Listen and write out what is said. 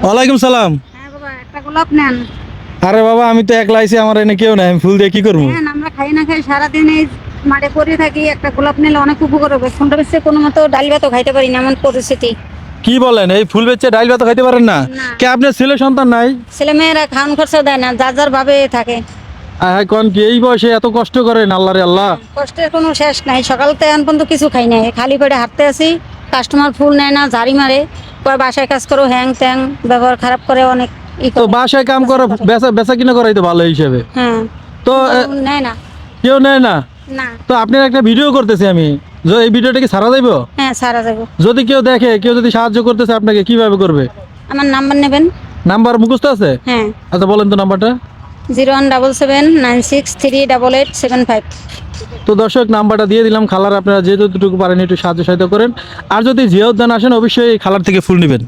ওয়ালাইকুম সালাম। হ্যাঁ বাবা, একটা গোলাপ নেন। আরে বাবা, আমি তো একলা আইছি, আমার এনে কেউ নাই, আমি ফুল দিয়ে কি করবো? নেন, আমরা খাই না খাই সারাদিন এই মাঠে পড়ে থাকি, একটা গোলাপ নিলে অনেক উপকার হবে। ফোনটা বেশি কোনো মতো ডাল ভাতও খাইতে পারি না, এমন পরিস্থিতি। কি বলেন, এই ফুল বেচে ডাইল ভাত খাইতে পারেন না? না। কে আপনার ছেলে সন্তান নাই? ছেলে মেয়েরা খাওয়ান খরচা দেয় না, যার যার ভাবে থাকে। কোন কি এই বয়সে এত কষ্ট করেন? আল্লাহ রে আল্লাহ। কষ্টের কোনো শেষ নাই, সকাল থেকে এখন পর্যন্ত কিছু খাই নাই, খালি পেটে হাঁটতে আসি। কাস্টমার ফুল নেয় না, ঝাড়ি মারে, কয় বাসায় কাজ করো, হ্যাং ত্যাং ব্যবহার খারাপ করে, অনেক তো বাসায় কাম করে বেচা বেচা কিনা করাই তো ভালো হিসেবে। হ্যাঁ, তো নেয় না। কেউ নেয় না? না। তো আপনার একটা ভিডিও করতেছি আমি, এই ভিডিওটা কি ছাড়া যাইব? হ্যাঁ, সারা যাবো। যদি কেউ দেখে, কেউ যদি সাহায্য করতেছে আপনাকে, কিভাবে করবে? আমার নাম্বার নেবেন? নাম্বার মুখস্থ আছে? হ্যাঁ, আচ্ছা বলেন তো নাম্বারটা। 01779638875। তো দর্শক, নাম্বারটা দিয়ে দিলাম খালার, আপনারা যেটুকু পারেন একটু সাহায্য সহায়তা করেন। আর যদি জিয়া উদ্যান আসেন, অবশ্যই এই খালার থেকে ফুল নেবেন।